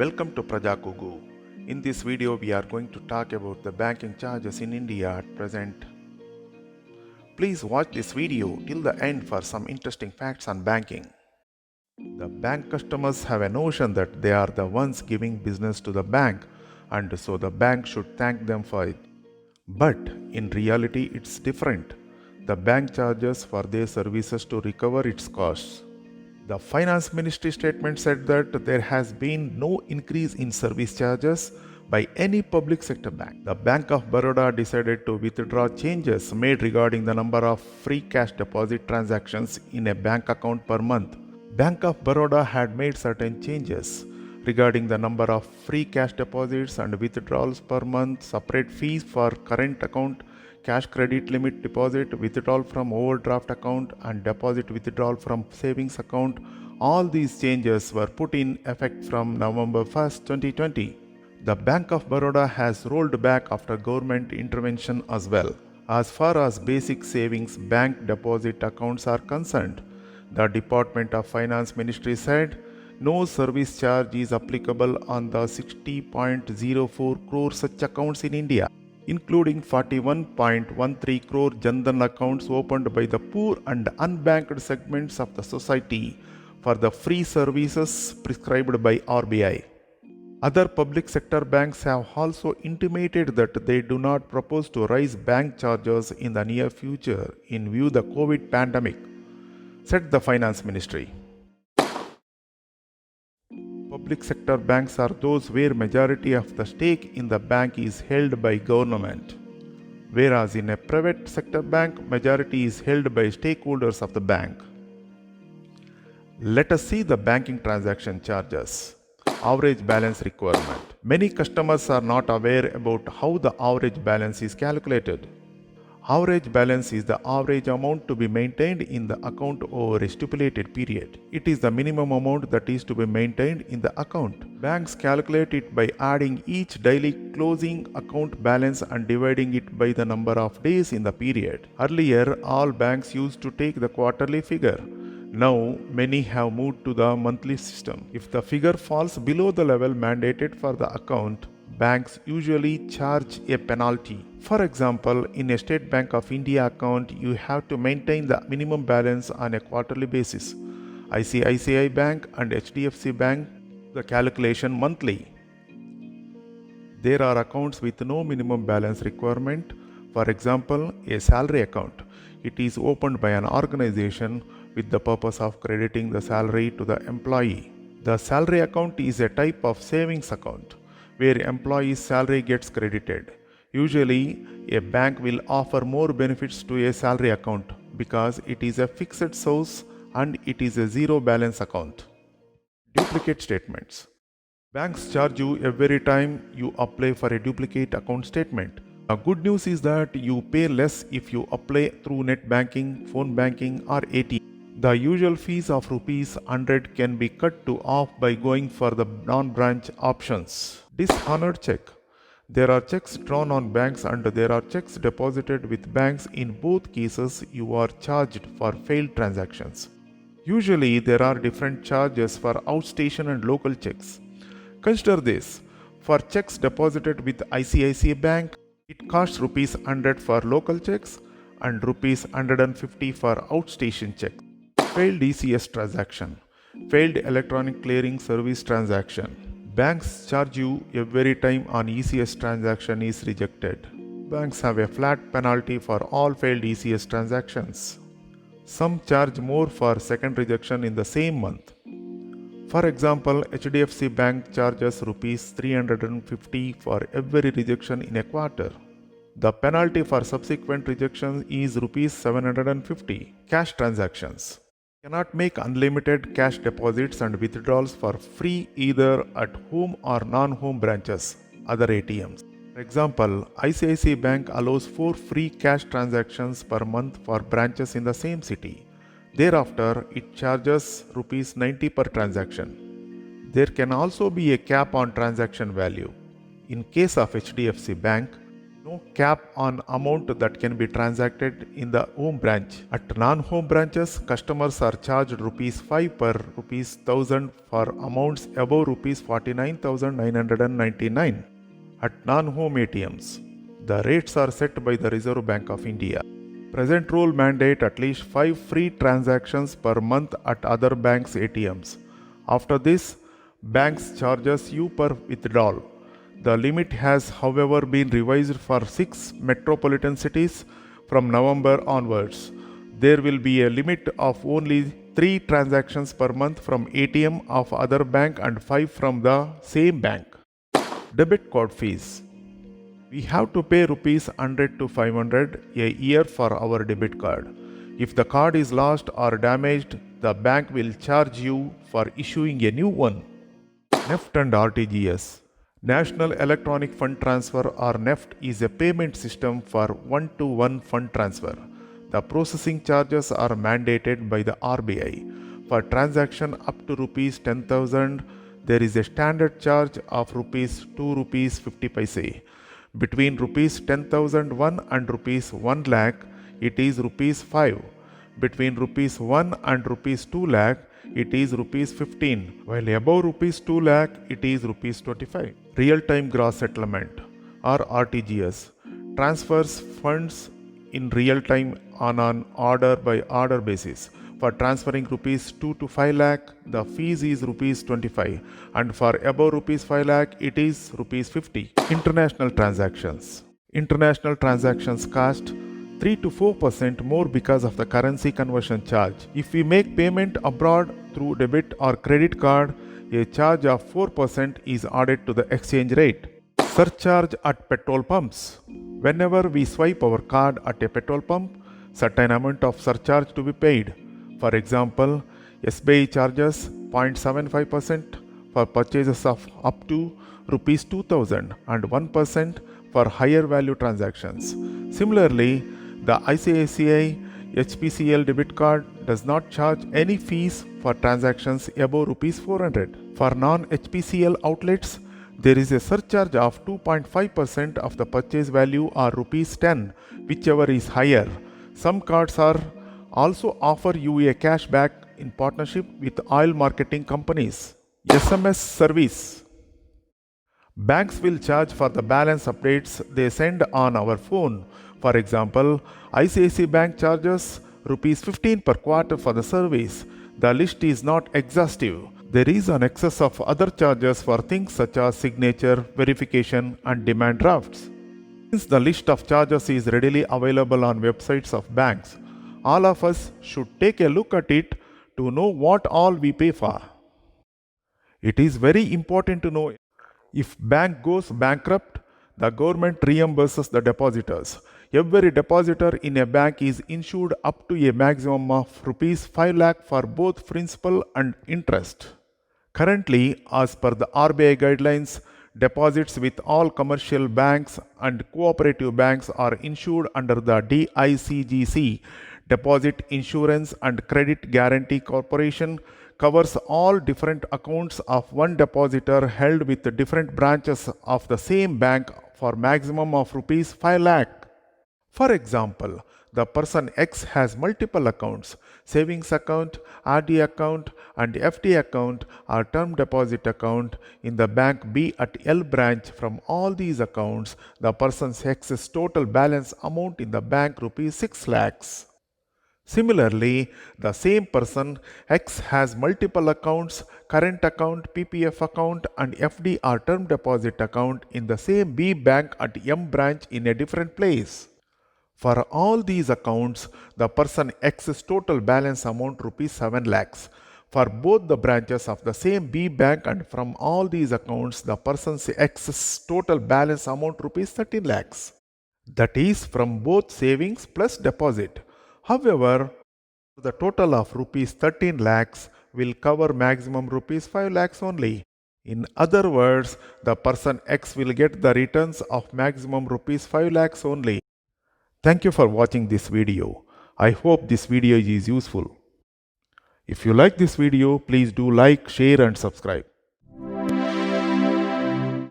Welcome to Prajakugu. In this video, we are going to talk about the banking charges in India at present. Please watch this video till the end for some interesting facts on banking. The bank customers have a notion that they are the ones giving business to the bank, and so the bank should thank them for it. But in reality, it's different. The bank charges for their services to recover its costs. The Finance Ministry statement said that there has been no increase in service charges by any public sector bank. The Bank of Baroda decided to withdraw changes made regarding the number of free cash deposit transactions in a bank account per month. Bank of Baroda had made certain changes regarding the number of free cash deposits and withdrawals per month, separate fees for current account, cash credit limit deposit, withdrawal from overdraft account, and deposit withdrawal from savings account. All these changes were put in effect from November 1st, 2020. The Bank of Baroda has rolled back after government intervention as well. As far as basic savings bank deposit accounts are concerned, the Department of Finance Ministry said no service charge is applicable on the 60.04 crore such accounts in India, including 41.13 crore Jan Dhan accounts opened by the poor and unbanked segments of the society for the free services prescribed by RBI. Other public sector banks have also intimated that they do not propose to raise bank charges in the near future in view of the COVID pandemic, said the Finance Ministry. Public sector banks are those where majority of the stake in the bank is held by government, whereas in a private sector bank, majority is held by stakeholders of the bank. Let us see the banking transaction charges. Average balance requirement. Many customers are not aware about how the average balance is calculated. Average balance is the average amount to be maintained in the account over a stipulated period. It is the minimum amount that is to be maintained in the account. Banks calculate it by adding each daily closing account balance and dividing it by the number of days in the period. Earlier, all banks used to take the quarterly figure. Now, many have moved to the monthly system. If the figure falls below the level mandated for the account, banks usually charge a penalty. For example, in a State Bank of India account, you have to maintain the minimum balance on a quarterly basis. ICICI Bank and HDFC Bank, the calculation monthly. There are accounts with no minimum balance requirement. For example, a salary account. It is opened by an organization with the purpose of crediting the salary to the employee. The salary account is a type of savings account where employee's salary gets credited. Usually, a bank will offer more benefits to a salary account because it is a fixed source and it is a zero balance account. Duplicate statements. Banks charge you every time you apply for a duplicate account statement. The good news is that you pay less if you apply through net banking, phone banking, or ATM. The usual fees of ₹100 can be cut to off by going for the non-branch options. Dishonored check. There are checks drawn on banks and there are checks deposited with banks. In both cases, you are charged for failed transactions. Usually, there are different charges for outstation and local checks. Consider this. For checks deposited with ICICI Bank, it costs ₹100 for local checks and ₹150 for outstation checks. Failed ECS transaction. Failed electronic clearing service transaction. Banks charge you every time an ECS transaction is rejected. Banks have a flat penalty for all failed ECS transactions. Some charge more for second rejection in the same month. For example, HDFC Bank charges ₹350 for every rejection in a quarter. The penalty for subsequent rejections is ₹750. Cash transactions. Cannot make unlimited cash deposits and withdrawals for free either at home or non-home branches, other ATMs. For example, ICICI Bank allows 4 free cash transactions per month for branches in the same city. Thereafter, it charges ₹90 per transaction. There can also be a cap on transaction value. In case of HDFC Bank, no cap on amount that can be transacted in the home branch. At non-home branches, customers are charged rupees 5 per rupees 1000 for amounts above rupees 49,999. At non-home ATMs, the rates are set by the Reserve Bank of India. Present rule mandate at least 5 free transactions per month at other banks' ATMs. After this, banks charges you per withdrawal. The limit has, however, been revised for 6 metropolitan cities from November onwards. There will be a limit of only 3 transactions per month from ATM of other bank and 5 from the same bank. Debit card fees. We have to pay rupees 100 to 500 a year for our debit card. If the card is lost or damaged, the bank will charge you for issuing a new one. NEFT and RTGS. National Electronic Fund Transfer or NEFT is a payment system for one-to-one fund transfer. The processing charges are mandated by the RBI. For transaction up to rupees 10,000, there is a standard charge of rupees 2 rupees 50 paise. Between rupees 10,001 and rupees 1 lakh, it is rupees 5. Between rupees 1 and rupees 2 lakh, it is rupees 15, while above rupees 2 lakh, it is rupees 25. Real-time gross settlement or RTGS transfers funds in real time on an order-by-order basis. For transferring rupees 2 to 5 lakh, the fees is rupees 25, and for above rupees 5 lakh, it is rupees 50. International transactions. International transactions cost 3 to 4% more because of the currency conversion charge. If we make payment abroad through debit or credit card, a charge of 4% is added to the exchange rate. Surcharge at petrol pumps. Whenever we swipe our card at a petrol pump, certain amount of surcharge to be paid. For example, SBI charges 0.75% for purchases of up to rupees 2000 and 1% for higher value transactions. Similarly, the ICICI HPCL debit card does not charge any fees for transactions above rupees 400. For non-HPCL outlets, there is a surcharge of 2.5% of the purchase value or rupees 10, whichever is higher. Some cards also offer you a cashback in partnership with oil marketing companies. SMS service. Banks will charge for the balance updates they send on our phone. For example, ICICI Bank charges rupees 15 per quarter for the service. The list is not exhaustive. There is an excess of other charges for things such as signature, verification, and demand drafts. Since the list of charges is readily available on websites of banks, all of us should take a look at it to know what all we pay for. It is very important to know if bank goes bankrupt, the government reimburses the depositors. Every depositor in a bank is insured up to a maximum of rupees 5 lakh for both principal and interest. Currently, as per the RBI guidelines, deposits with all commercial banks and cooperative banks are insured under the DICGC. Deposit Insurance and Credit Guarantee Corporation covers all different accounts of one depositor held with different branches of the same bank for maximum of rupees 5 lakh. For example, the person X has multiple accounts, savings account, RD account, and FD account or term deposit account in the bank B at L branch. From all these accounts, the person X's total balance amount in the bank rupees 6 lakhs. Similarly, the same person X has multiple accounts, current account, PPF account, and FD or term deposit account in the same B bank at M branch in a different place. For all these accounts, the person X's total balance amount rupees 7 lakhs. For both the branches of the same B bank, and from all these accounts, the person X's total balance amount rupees 13 lakhs. That is from both savings plus deposit. However, the total of rupees 13 lakhs will cover maximum rupees 5 lakhs only. In other words, the person X will get the returns of maximum rupees 5 lakhs only. Thank you for watching this video. I hope this video is useful. If you like this video, please do like, share and subscribe.